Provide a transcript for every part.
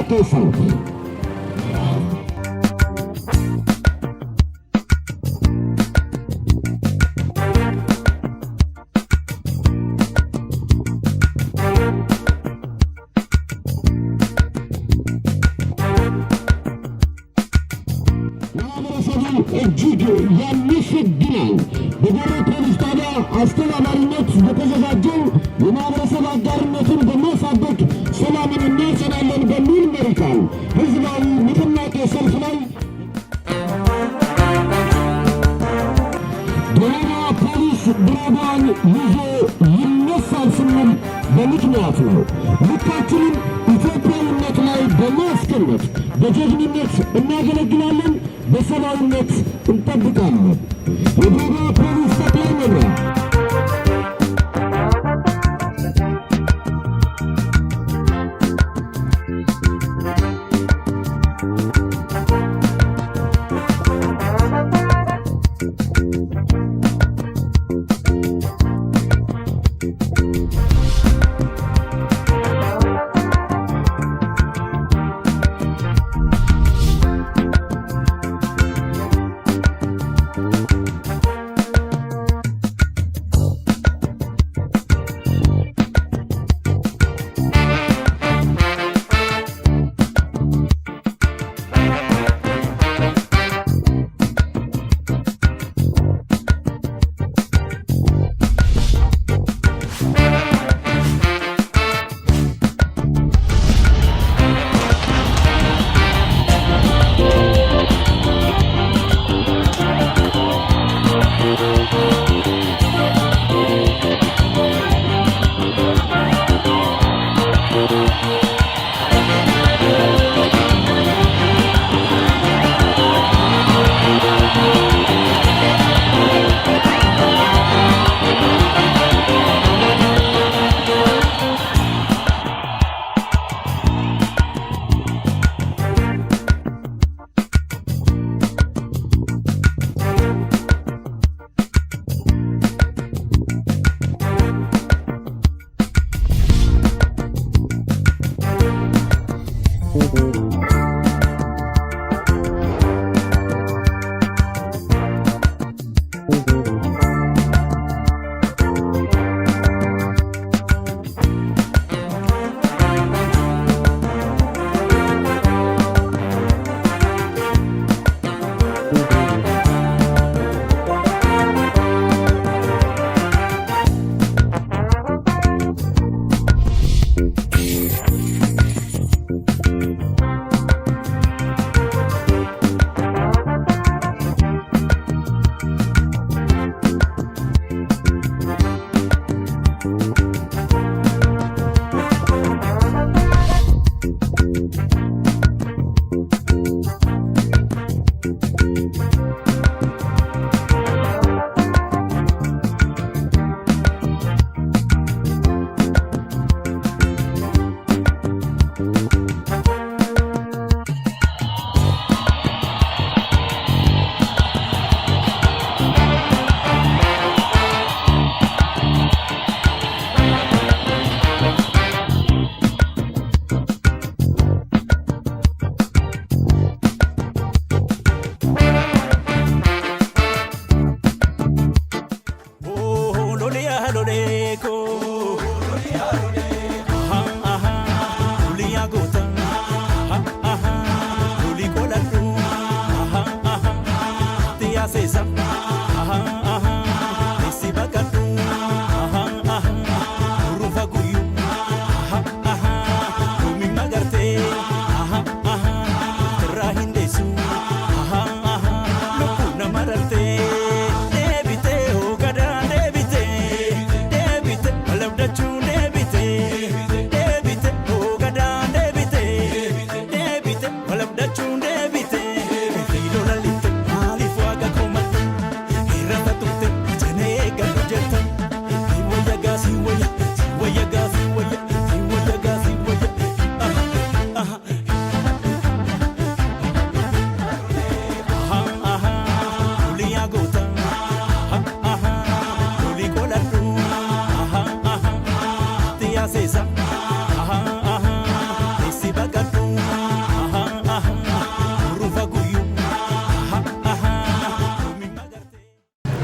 ሰልፍ እጅግ ያመሰግናል። በጎሮ ፖሊስ ጣቢያ አስተባባሪነት በተዘጋጀው የማህበረሰብ አጋርነትን በማሳደግ ሰላምን እናጸናለን በሚል መሪ ቃል ህዝባዊ ንቅናቄ ሰልፍ ላይ ድሬዳዋ ፖሊስ ድሬዳዋን ይዞ ይነሳል ስንል በምክንያት ነው። ልካችንን ኢትዮጵያዊነት ላይ በማስቀመጥ በጀግንነት እናገለግላለን፣ በሰብአዊነት እንጠብቃለን። የድሬዳዋ ፖሊስ ጠቅላይ መምሪያ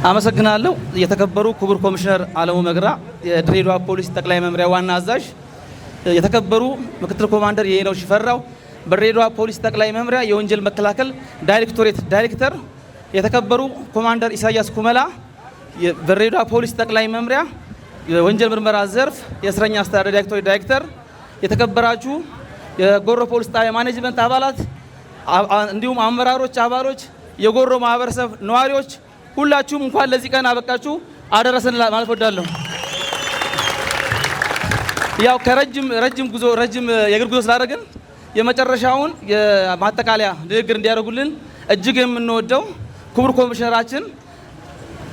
አመሰግናለሁ። የተከበሩ ክቡር ኮሚሽነር አለሙ መግራ የድሬዳዋ ፖሊስ ጠቅላይ መምሪያ ዋና አዛዥ፣ የተከበሩ ምክትል ኮማንደር የኔው ሽፈራው በድሬዳዋ ፖሊስ ጠቅላይ መምሪያ የወንጀል መከላከል ዳይሬክቶሬት ዳይሬክተር፣ የተከበሩ ኮማንደር ኢሳያስ ኩመላ በድሬዳዋ ፖሊስ ጠቅላይ መምሪያ የወንጀል ምርመራ ዘርፍ የእስረኛ አስተዳደር ዳይሬክቶሬት ዳይሬክተር፣ የተከበራችሁ የጎሮ ፖሊስ ጣቢያ ማኔጅመንት አባላት እንዲሁም አመራሮች፣ አባሎች፣ የጎሮ ማህበረሰብ ነዋሪዎች ሁላችሁም እንኳን ለዚህ ቀን አበቃችሁ አደረሰን ማለት ወዳለሁ። ያው ረጅም የእግር ጉዞ ስላደረግን የመጨረሻውን የማጠቃለያ ንግግር እንዲያደርጉልን እጅግ የምንወደው ክቡር ኮሚሽነራችን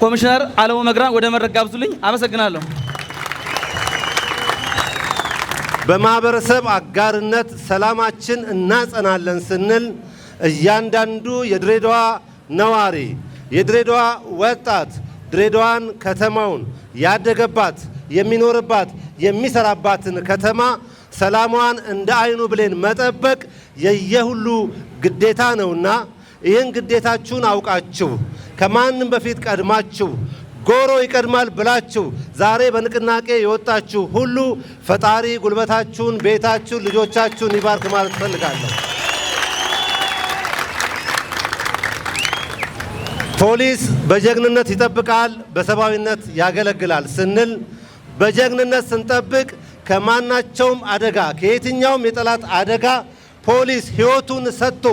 ኮሚሽነር አለሙ መግራን ወደ መድረክ ጋብዙልኝ። አመሰግናለሁ። በማህበረሰብ አጋርነት ሰላማችን እናጸናለን ስንል እያንዳንዱ የድሬዳዋ ነዋሪ የድሬዳዋ ወጣት ድሬዳዋን ከተማውን ያደገባት የሚኖርባት የሚሰራባትን ከተማ ሰላሟን እንደ አይኑ ብሌን መጠበቅ የየሁሉ ግዴታ ነውና ይህን ግዴታችሁን አውቃችሁ ከማንም በፊት ቀድማችሁ ጎሮ ይቀድማል ብላችሁ ዛሬ በንቅናቄ የወጣችሁ ሁሉ ፈጣሪ ጉልበታችሁን፣ ቤታችሁን፣ ልጆቻችሁን ይባርክ ማለት ፈልጋለሁ። ፖሊስ በጀግንነት ይጠብቃል፣ በሰብአዊነት ያገለግላል ስንል በጀግንነት ስንጠብቅ ከማናቸውም አደጋ ከየትኛውም የጠላት አደጋ ፖሊስ ሕይወቱን ሰጥቶ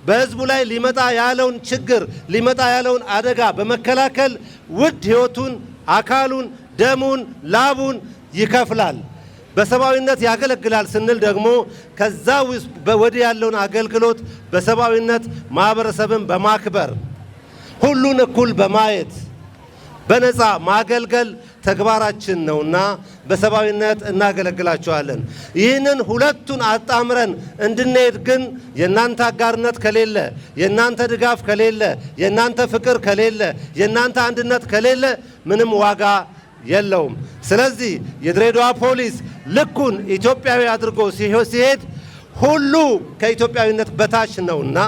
በሕዝቡ ላይ ሊመጣ ያለውን ችግር ሊመጣ ያለውን አደጋ በመከላከል ውድ ሕይወቱን፣ አካሉን፣ ደሙን፣ ላቡን ይከፍላል። በሰብአዊነት ያገለግላል ስንል ደግሞ ከዛ ውስጥ ወዲህ ያለውን አገልግሎት በሰብአዊነት ማህበረሰብን በማክበር ሁሉን እኩል በማየት በነፃ ማገልገል ተግባራችን ነውና በሰብአዊነት እናገለግላችኋለን። ይህንን ሁለቱን አጣምረን እንድንሄድ ግን የእናንተ አጋርነት ከሌለ፣ የእናንተ ድጋፍ ከሌለ፣ የእናንተ ፍቅር ከሌለ፣ የእናንተ አንድነት ከሌለ ምንም ዋጋ የለውም። ስለዚህ የድሬዳዋ ፖሊስ ልኩን ኢትዮጵያዊ አድርጎ ሲሄድ ሁሉ ከኢትዮጵያዊነት በታች ነውና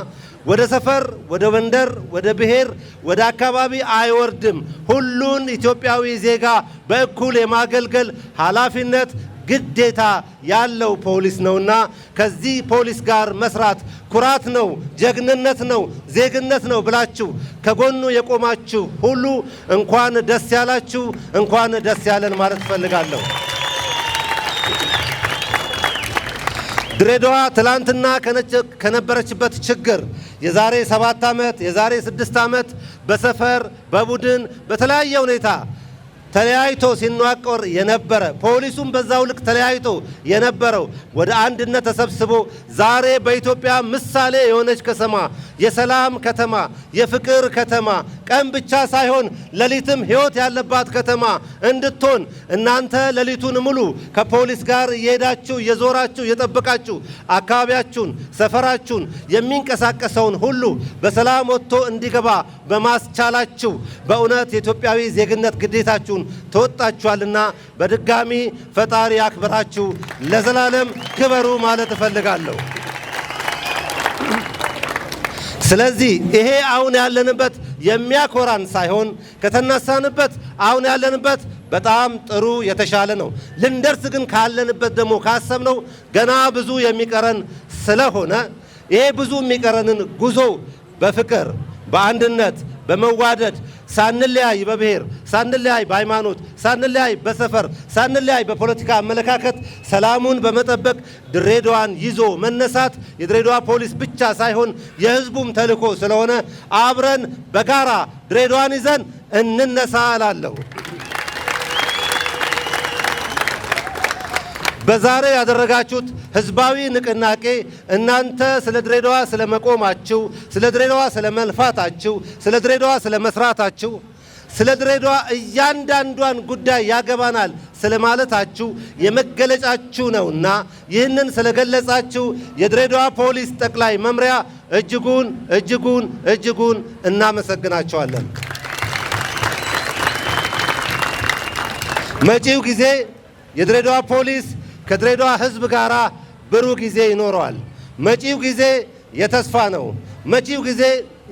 ወደ ሰፈር፣ ወደ መንደር፣ ወደ ብሔር፣ ወደ አካባቢ አይወርድም። ሁሉን ኢትዮጵያዊ ዜጋ በእኩል የማገልገል ኃላፊነት ግዴታ ያለው ፖሊስ ነውና ከዚህ ፖሊስ ጋር መስራት ኩራት ነው፣ ጀግንነት ነው፣ ዜግነት ነው ብላችሁ ከጎኑ የቆማችሁ ሁሉ እንኳን ደስ ያላችሁ፣ እንኳን ደስ ያለን ማለት ፈልጋለሁ። ድሬዳዋ ትላንትና ከነበረችበት ችግር የዛሬ 7 ዓመት የዛሬ 6 ዓመት በሰፈር በቡድን በተለያየ ሁኔታ ተለያይቶ ሲኗቆር የነበረ ፖሊሱም በዛው ልክ ተለያይቶ የነበረው ወደ አንድነት ተሰብስቦ ዛሬ በኢትዮጵያ ምሳሌ የሆነች ከተማ፣ የሰላም ከተማ፣ የፍቅር ከተማ፣ ቀን ብቻ ሳይሆን ሌሊትም ሕይወት ያለባት ከተማ እንድትሆን እናንተ ሌሊቱን ሙሉ ከፖሊስ ጋር እየሄዳችሁ እየዞራችሁ እየጠበቃችሁ አካባቢያችሁን፣ ሰፈራችሁን የሚንቀሳቀሰውን ሁሉ በሰላም ወጥቶ እንዲገባ በማስቻላችሁ በእውነት የኢትዮጵያዊ ዜግነት ግዴታችሁ ተወጣችኋልና በድጋሚ ፈጣሪ ያክብራችሁ፣ ለዘላለም ክበሩ ማለት እፈልጋለሁ። ስለዚህ ይሄ አሁን ያለንበት የሚያኮራን ሳይሆን ከተነሳንበት አሁን ያለንበት በጣም ጥሩ የተሻለ ነው። ልንደርስ ግን ካለንበት ደግሞ ካሰብነው ገና ብዙ የሚቀረን ስለሆነ ይሄ ብዙ የሚቀረንን ጉዞ በፍቅር በአንድነት በመዋደድ ሳንለያይ በብሔር ሳንለያይ በሃይማኖት ሳንለያይ በሰፈር ሳንለያይ በፖለቲካ አመለካከት ሰላሙን በመጠበቅ ድሬዳዋን ይዞ መነሳት የድሬዳዋ ፖሊስ ብቻ ሳይሆን የሕዝቡም ተልዕኮ ስለሆነ አብረን በጋራ ድሬዳዋን ይዘን እንነሳ እላለሁ። በዛሬ ያደረጋችሁት ህዝባዊ ንቅናቄ እናንተ ስለ ድሬዳዋ ስለ መቆማችሁ፣ ስለ ድሬዳዋ ስለ መልፋታችሁ፣ ስለ ድሬዳዋ ስለ መስራታችሁ፣ ስለ ድሬዳዋ እያንዳንዷን ጉዳይ ያገባናል ስለ ማለታችሁ የመገለጫችሁ ነውና ይህንን ስለገለጻችሁ የድሬዳዋ ፖሊስ ጠቅላይ መምሪያ እጅጉን እናመሰግናቸዋለን። መጪው ጊዜ የድሬዳዋ ፖሊስ ከድሬዳዋ ህዝብ ጋር ብሩህ ጊዜ ይኖረዋል። መጪው ጊዜ የተስፋ ነው። መጪው ጊዜ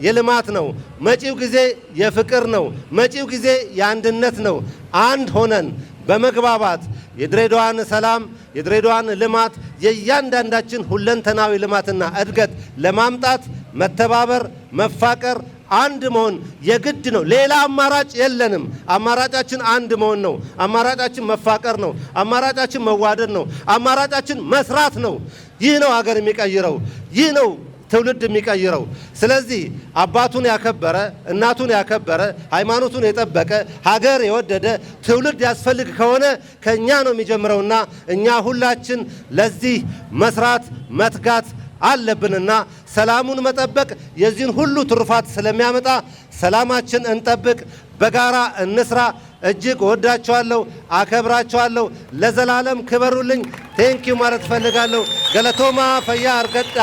የልማት ነው። መጪው ጊዜ የፍቅር ነው። መጪው ጊዜ የአንድነት ነው። አንድ ሆነን በመግባባት የድሬዳዋን ሰላም፣ የድሬዳዋን ልማት፣ የእያንዳንዳችን ሁለንተናዊ ልማትና እድገት ለማምጣት መተባበር፣ መፋቀር፣ አንድ መሆን የግድ ነው። ሌላ አማራጭ የለንም። አማራጫችን አንድ መሆን ነው። አማራጫችን መፋቀር ነው። አማራጫችን መዋደድ ነው። አማራጫችን መስራት ነው። ይህ ነው ሀገር የሚቀይረው። ይህ ነው ትውልድ የሚቀይረው። ስለዚህ አባቱን ያከበረ፣ እናቱን ያከበረ፣ ሃይማኖቱን የጠበቀ፣ ሀገር የወደደ ትውልድ ያስፈልግ ከሆነ ከኛ ነው የሚጀምረውና እኛ ሁላችን ለዚህ መስራት መትጋት አለብንና ሰላሙን መጠበቅ የዚህን ሁሉ ትሩፋት ስለሚያመጣ ሰላማችን እንጠብቅ፣ በጋራ እንስራ። እጅግ ወዳቸዋለሁ፣ አከብራቸዋለሁ። ለዘላለም ክበሩልኝ። ቴንኪዩ ማለት እፈልጋለሁ። ገለቶማ ፈያ አርገዳ